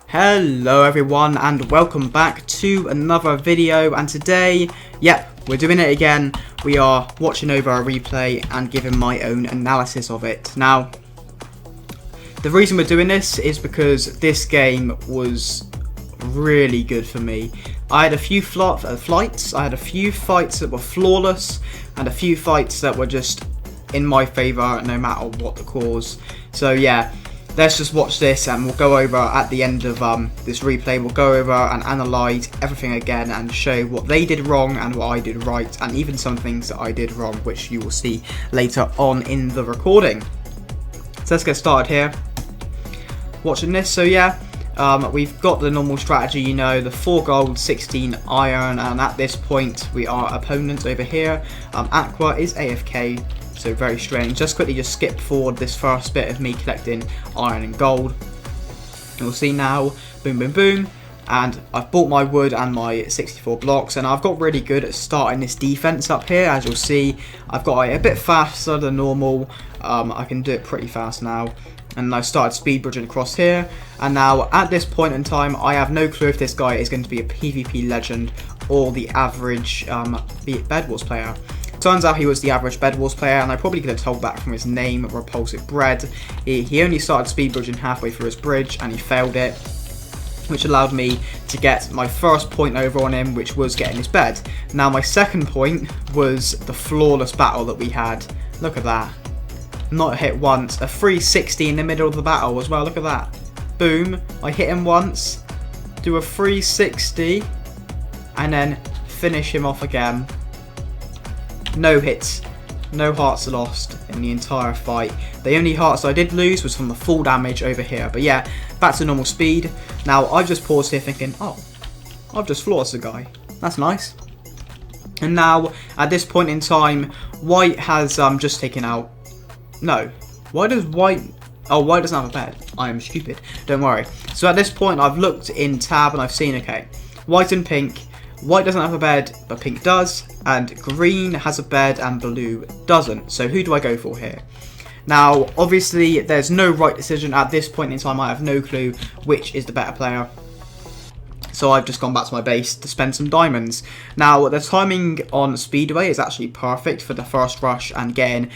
Hello everyone and welcome back to another video, and today, we're doing it again. We are watching over a replay and giving my own analysis of it. Now, the reason we're doing this is because this game was really good for me. I had a few flights, I had a few fights that were flawless, and a few fights that were just in my favour no matter what the cause. So yeah, let's just watch this and we'll go over at the end of this replay, we'll go over and analyse everything again and show what they did wrong and what I did right, and even some things that I did wrong, which you will see later on in the recording. So let's get started here, watching this. So yeah, we've got the normal strategy, you know, the 4 gold, 16 iron, and at this point we are opponents over here. Aqua is AFK, so very strange. Just skip forward this first bit of me collecting iron and gold. You'll see now, boom, boom, boom, and I've bought my wood and my 64 blocks, and I've got really good at starting this defense up here. As you'll see, I've got a bit faster than normal. I can do it pretty fast now, and I started speed bridging across here. And now at this point in time, I have no clue if this guy is going to be a PvP legend or the average Bedwars player. Turns out he was the average Bedwars player, and I probably could have told that from his name, Repulsive Bread. He only started speed bridging halfway through his bridge and he failed it, which allowed me to get my first point over on him, which was getting his bed. Now my second point was the flawless battle that we had. Look at that. Not hit once. A 360 in the middle of the battle as well. Look at that. Boom. I hit him once, do a 360, and then finish him off again. No hits, no hearts lost in the entire fight. The only hearts I did lose was from the full damage over here. But yeah, back to normal speed. Now I've just paused here thinking, oh, I've just flawless the guy. That's nice. And now at this point in time, White has just taken out. No, why does White? Oh, White doesn't have a bed. I am stupid. Don't worry. So at this point, I've looked in tab and I've seen, okay, White and Pink. White doesn't have a bed, but Pink does, and Green has a bed and Blue doesn't. So who do I go for here? Now, obviously, there's no right decision at this point in time. I have no clue which is the better player. So I've just gone back to my base to spend some diamonds. Now, the timing on Speedway is actually perfect for the first rush and getting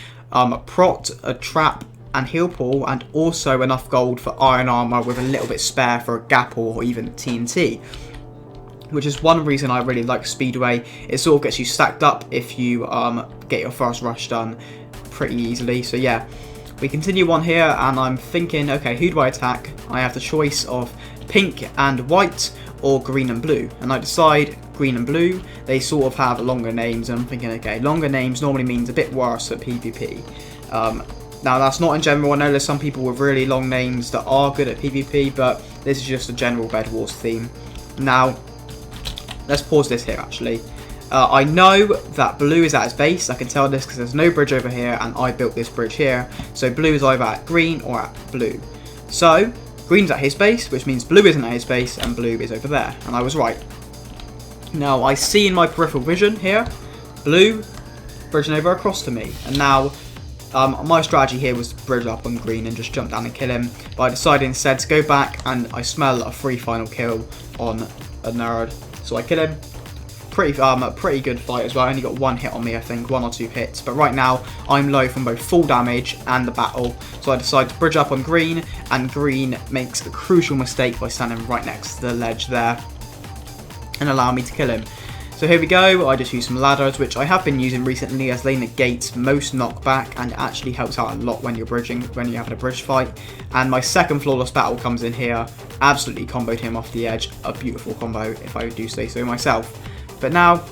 prot, a trap, and heal pool, and also enough gold for iron armor with a little bit spare for a gap or even TNT. Which is one reason I really like Speedway. It sort of gets you stacked up if you get your first rush done pretty easily. So yeah, we continue on here, and I'm thinking, okay, who do I attack? I have the choice of Pink and White or Green and Blue, and I decide Green and Blue. They sort of have longer names, and I'm thinking, okay, longer names normally means a bit worse at PvP. Now that's not in general. I know there's some people with really long names that are good at PvP, but this is just a general Bedwars theme. Now, let's pause this here actually. I know that Blue is at his base. I can tell this because there's no bridge over here and I built this bridge here. So Blue is either at Green or at Blue. So Green's at his base, which means Blue isn't at his base and Blue is over there. And I was right. Now I see in my peripheral vision here, Blue bridging over across to me. And now my strategy here was to bridge up on Green and just jump down and kill him. But I decided instead to go back, and I smell a free final kill on a nerd. So I kill him. Pretty good fight as well. I only got one hit on me, I think, 1 or 2 hits. But right now, I'm low from both full damage and the battle. So I decide to bridge up on Green, and Green makes a crucial mistake by standing right next to the ledge there and allow me to kill him. So here we go. I just use some ladders, which I have been using recently, as they negate most knockback and actually helps out a lot when you're bridging, when you're having a bridge fight. And my second flawless battle comes in here. Absolutely comboed him off the edge. A beautiful combo, if I do say so myself. But now,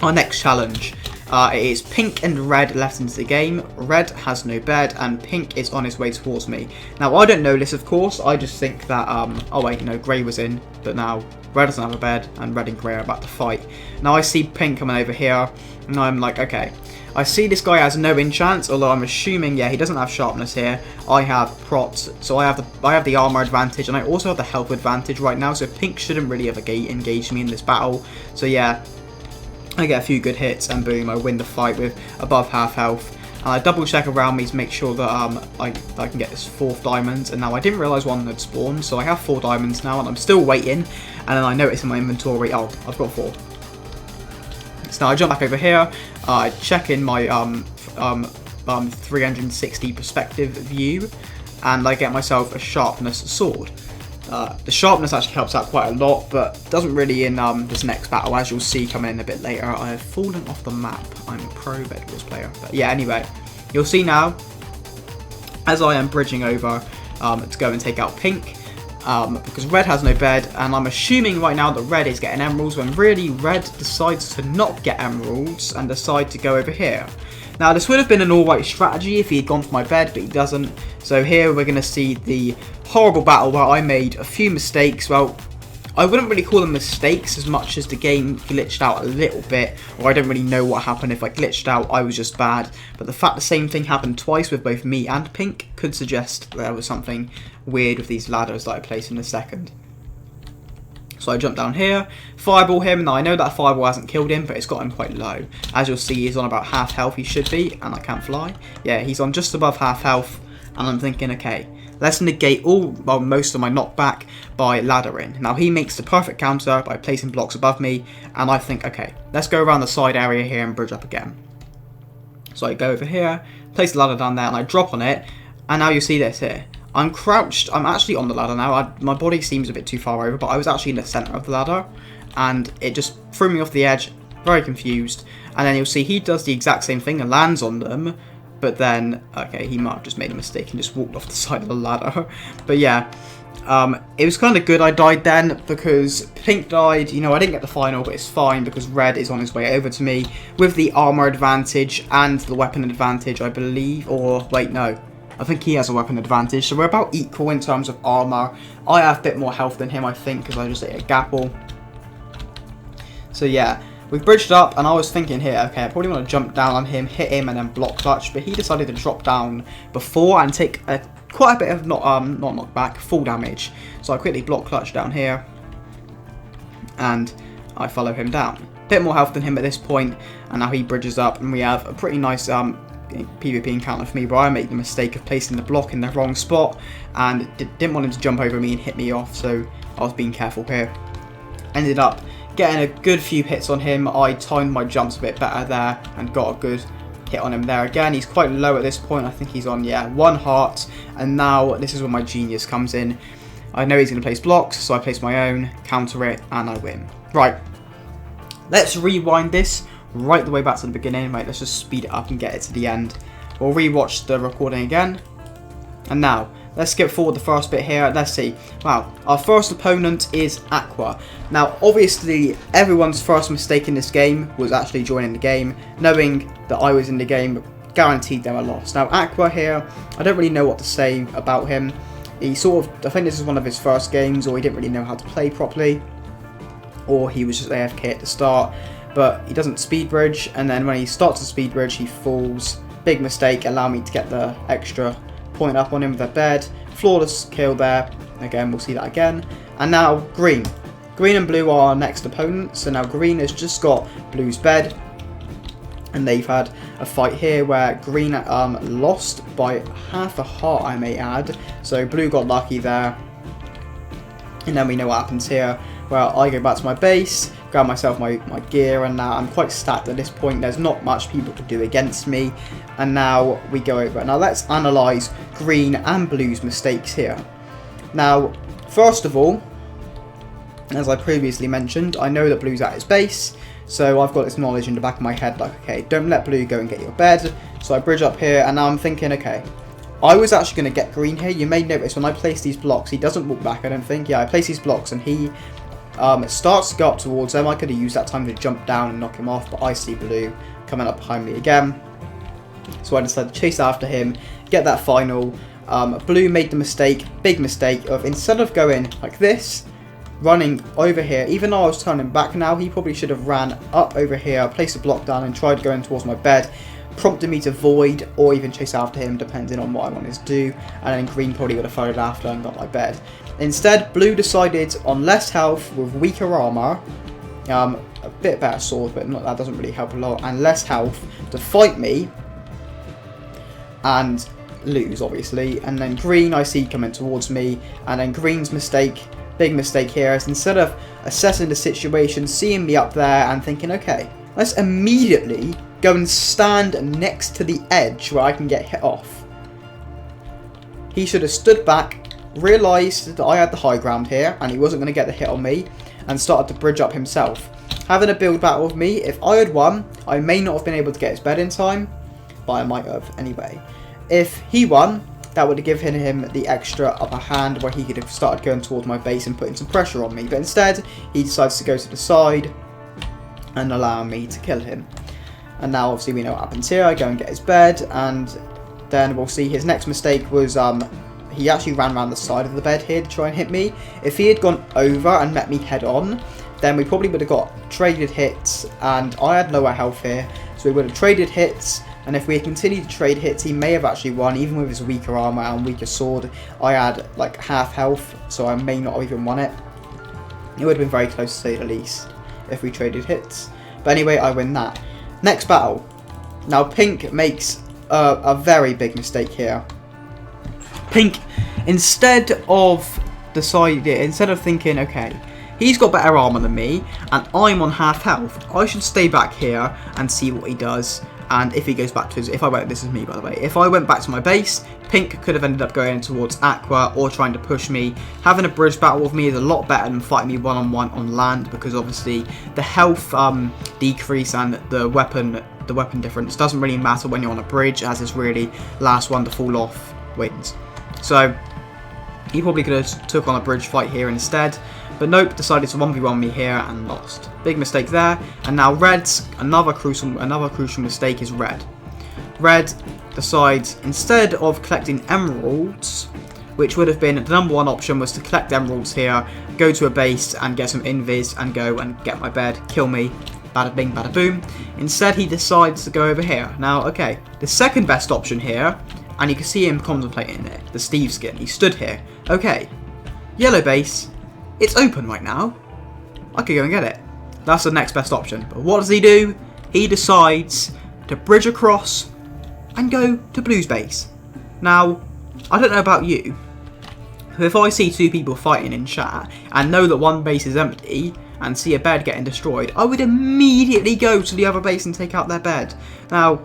our next challenge. It is Pink and Red left into the game. Red has no bed and Pink is on his way towards me. Now I don't know this, of course. I just think that oh wait, no, Grey was in, but now Red doesn't have a bed and Red and Grey are about to fight. Now I see Pink coming over here and I'm like, okay, I see this guy has no enchants, although I'm assuming, yeah, he doesn't have sharpness here. I have prots, so I have the armor advantage, and I also have the health advantage right now, so Pink shouldn't really have engaged me in this battle. So yeah, I get a few good hits and boom, I win the fight with above half health. And I double check around me to make sure that I can get this 4th diamond. And now I didn't realise one had spawned, so I have 4 diamonds now, and I'm still waiting. And then I notice in my inventory, oh, I've got 4. So now I jump back over here, I check in my 360 perspective view, and I get myself a sharpness sword. The sharpness actually helps out quite a lot, but doesn't really in this next battle, as you'll see coming in a bit later. I have fallen off the map. I'm a pro Bedwars player. But yeah, anyway, you'll see now, as I am bridging over to go and take out pink, because red has no bed, and I'm assuming right now that red is getting emeralds, when really red decides to not get emeralds and decide to go over here. Now this would have been an alright strategy if he had gone for my bed, but he doesn't. So here we're going to see the horrible battle where I made a few mistakes. Well, I wouldn't really call them mistakes as much as the game glitched out a little bit, or I don't really know what happened. If I glitched out, I was just bad. But the fact the same thing happened twice with both me and pink could suggest there was something weird with these ladders that I placed in a second. So I jump down here, fireball him. Now I know that fireball hasn't killed him, but it's got him quite low. As you'll see, he's on about half health, he should be, and I can't fly. Yeah, he's on just above half health, and I'm thinking, okay, let's negate most of my knockback by laddering. Now he makes the perfect counter by placing blocks above me, and I think, okay, let's go around the side area here and bridge up again. So I go over here, place the ladder down there, and I drop on it, and now you see this here. I'm crouched, I'm actually on the ladder now. My body seems a bit too far over, but I was actually in the centre of the ladder, and it just threw me off the edge, very confused. And then you'll see he does the exact same thing and lands on them, but then, okay, he might have just made a mistake and just walked off the side of the ladder. But yeah, it was kind of good I died then, because pink died. You know, I didn't get the final, but it's fine because red is on his way over to me with the armour advantage and the weapon advantage, I believe. Or, wait, no. I think he has a weapon advantage, so we're about equal in terms of armour. I have a bit more health than him, I think, because I just ate a gapple. So yeah, we bridged up, and I was thinking here, okay, I probably want to jump down on him, hit him, and then block clutch, but he decided to drop down before and take quite a bit of not knockback, full damage. So I quickly block clutch down here, and I follow him down. Bit more health than him at this point, and now he bridges up, and we have a pretty nice PvP encounter for me, where I make the mistake of placing the block in the wrong spot and didn't want him to jump over me and hit me off, so I was being careful here. Ended up getting a good few hits on him. I timed my jumps a bit better there and got a good hit on him there again. He's quite low at this point. I think he's on, yeah, 1 heart, and now this is where my genius comes in. I know he's going to place blocks, so I place my own, counter it, and I win. Right, let's rewind this right the way back to the beginning. Right, let's just speed it up and get it to the end. We'll rewatch the recording again. And now, let's skip forward the first bit here. Let's see. Wow, our first opponent is Aqua. Now, obviously, everyone's first mistake in this game was actually joining the game. Knowing that I was in the game, guaranteed they were lost. Now, Aqua here, I don't really know what to say about him. He sort of, I think this is one of his first games, or he didn't really know how to play properly. Or he was just AFK at the start. But he doesn't speed bridge, and then when he starts to speed bridge, he falls. Big mistake, allow me to get the extra point up on him with a bed. Flawless kill there. Again, we'll see that again. And now green. Green and blue are our next opponents. So now green has just got blue's bed, and they've had a fight here where green lost by half a heart, I may add. So blue got lucky there. And then we know what happens here, where I go back to my base, grab myself my gear, and now I'm quite stacked at this point. There's not much people could do against me, and now we go over. Now let's analyse green and blue's mistakes here. Now, first of all, as I previously mentioned, I know that blue's at his base, so I've got this knowledge in the back of my head, like, okay, don't let blue go and get your bed. So I bridge up here, and now I'm thinking, okay, I was actually going to get green here. You may notice when I place these blocks, he doesn't walk back, I don't think. Yeah, I place these blocks, and he starts to go up towards them. I could have used that time to jump down and knock him off, but I see blue coming up behind me again. So I decided to chase after him, get that final. Blue made the mistake, big mistake, of instead of going like this, running over here, even though I was turning back now, he probably should have ran up over here, placed a block down and tried going towards my bed, prompted me to void or even chase after him, depending on what I wanted to do, and then green probably would have followed after and got my bed. Instead, blue decided on less health with weaker armour, a bit better sword, but that doesn't really help a lot, and less health to fight me, and lose, obviously. And then green I see coming towards me, and then green's mistake, big mistake here, is instead of assessing the situation, seeing me up there and thinking, okay, let's immediately go and stand next to the edge where I can get hit off. He should have stood back, realised that I had the high ground here and he wasn't going to get the hit on me, and started to bridge up himself. Having a build battle with me, if I had won, I may not have been able to get his bed in time, but I might have anyway. If he won, that would have given him the extra upper hand where he could have started going towards my base and putting some pressure on me. But instead, he decides to go to the side and allow me to kill him. And now obviously we know what happens here. I go and get his bed, and then we'll see his next mistake was he actually ran around the side of the bed here to try and hit me. If he had gone over and met me head on, then we probably would have got traded hits, and I had lower health here, so we would have traded hits. And if we had continued to trade hits, he may have actually won, even with his weaker armor and weaker sword. I had like half health, so I may not have even won it. It would have been very close, to say the least, if we traded hits. But anyway, I win that. Next battle. Now Pink makes a very big mistake here. Pink, instead of thinking, okay, he's got better armor than me, and I'm on half health, I should stay back here and see what he does. And if he goes back to his, this is me by the way, if I went back to my base, Pink could have ended up going towards Aqua or trying to push me. Having a bridge battle with me is a lot better than fighting me one-on-one on land, because obviously the health decrease and the weapon difference doesn't really matter when you're on a bridge, as it's really last one to fall off wins. So he probably could have took on a bridge fight here instead. But nope, decided to 1v1 me here and lost. Big mistake there. And now Red's another crucial mistake is Red. Red decides, instead of collecting emeralds, which would have been the number one option, was to collect emeralds here, go to a base and get some invis and go and get my bed, kill me, bada bing, bada boom. Instead, he decides to go over here. Now, okay, the second best option here, and you can see him contemplating it, the Steve skin. He stood here. Okay, yellow base. It's open right now. I could go and get it. That's the next best option. But what does he do? He decides to bridge across and go to blue's base. Now, I don't know about you, but if I see two people fighting in chat and know that one base is empty and see a bed getting destroyed, I would immediately go to the other base and take out their bed. Now,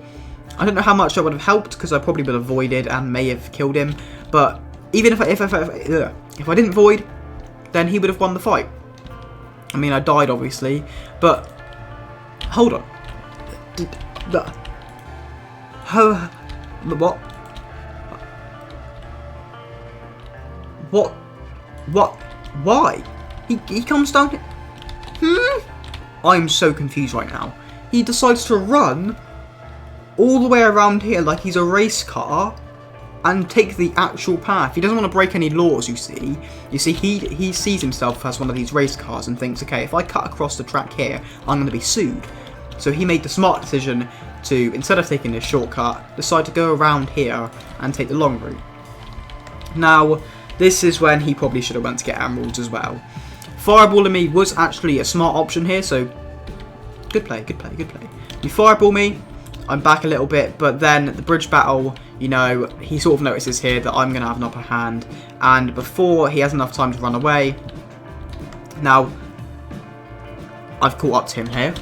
I don't know how much that would have helped, because I probably would have voided and may have killed him. But even if I didn't void, then he would have won the fight. I mean, I died obviously, but hold on. What? Why? He comes down here. I'm so confused right now. He decides to run all the way around here like he's a race car and take the actual path. He doesn't want to break any laws, you see. You see, he sees himself as one of these race cars and thinks, okay, if I cut across the track here, I'm going to be sued. So he made the smart decision to, instead of taking this shortcut, decide to go around here and take the long route. Now, this is when he probably should have went to get emeralds as well. Fireballing me was actually a smart option here, so good play, good play, good play. You fireball me, I'm back a little bit, but then the bridge battle, you know, he sort of notices here that I'm going to have an upper hand, and before he has enough time to run away, now, I've caught up to him here,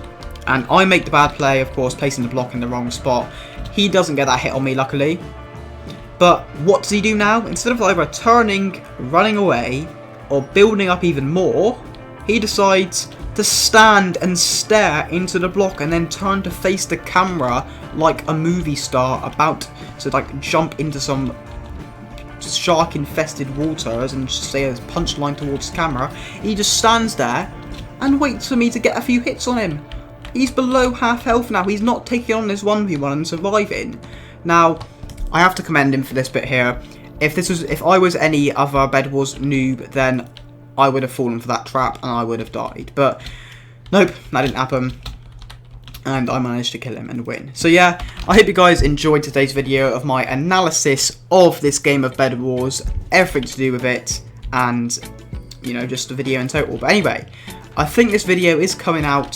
and I make the bad play, of course, placing the block in the wrong spot. He doesn't get that hit on me, luckily, but what does he do now? Instead of either turning, running away, or building up even more, he decides to stand and stare into the block and then turn to face the camera like a movie star about to like jump into some shark infested waters and just say a punchline towards the camera. He just stands there and waits for me to get a few hits on him. He's below half health now. He's not taking on this 1v1 and surviving. Now, I have to commend him for this bit here. If I was any other Bedwars noob, then I would have fallen for that trap and I would have died. But nope, that didn't happen. And I managed to kill him and win. So yeah, I hope you guys enjoyed today's video of my analysis of this game of Bedwars, everything to do with it, and, you know, just the video in total. But anyway, I think this video is coming out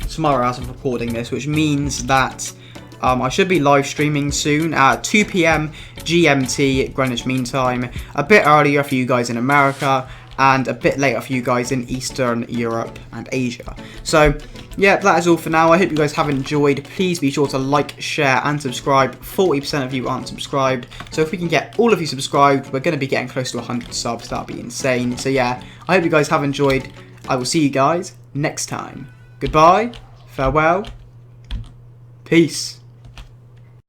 tomorrow as of recording this, which means that I should be live streaming soon at 2 p.m. GMT, Greenwich Mean Time. A bit earlier for you guys in America, and a bit later for you guys in Eastern Europe and Asia. So, yeah, that is all for now. I hope you guys have enjoyed. Please be sure to like, share, and subscribe. 40% of you aren't subscribed. So if we can get all of you subscribed, we're going to be getting close to 100 subs. That would be insane. So yeah, I hope you guys have enjoyed. I will see you guys next time. Goodbye, farewell, peace.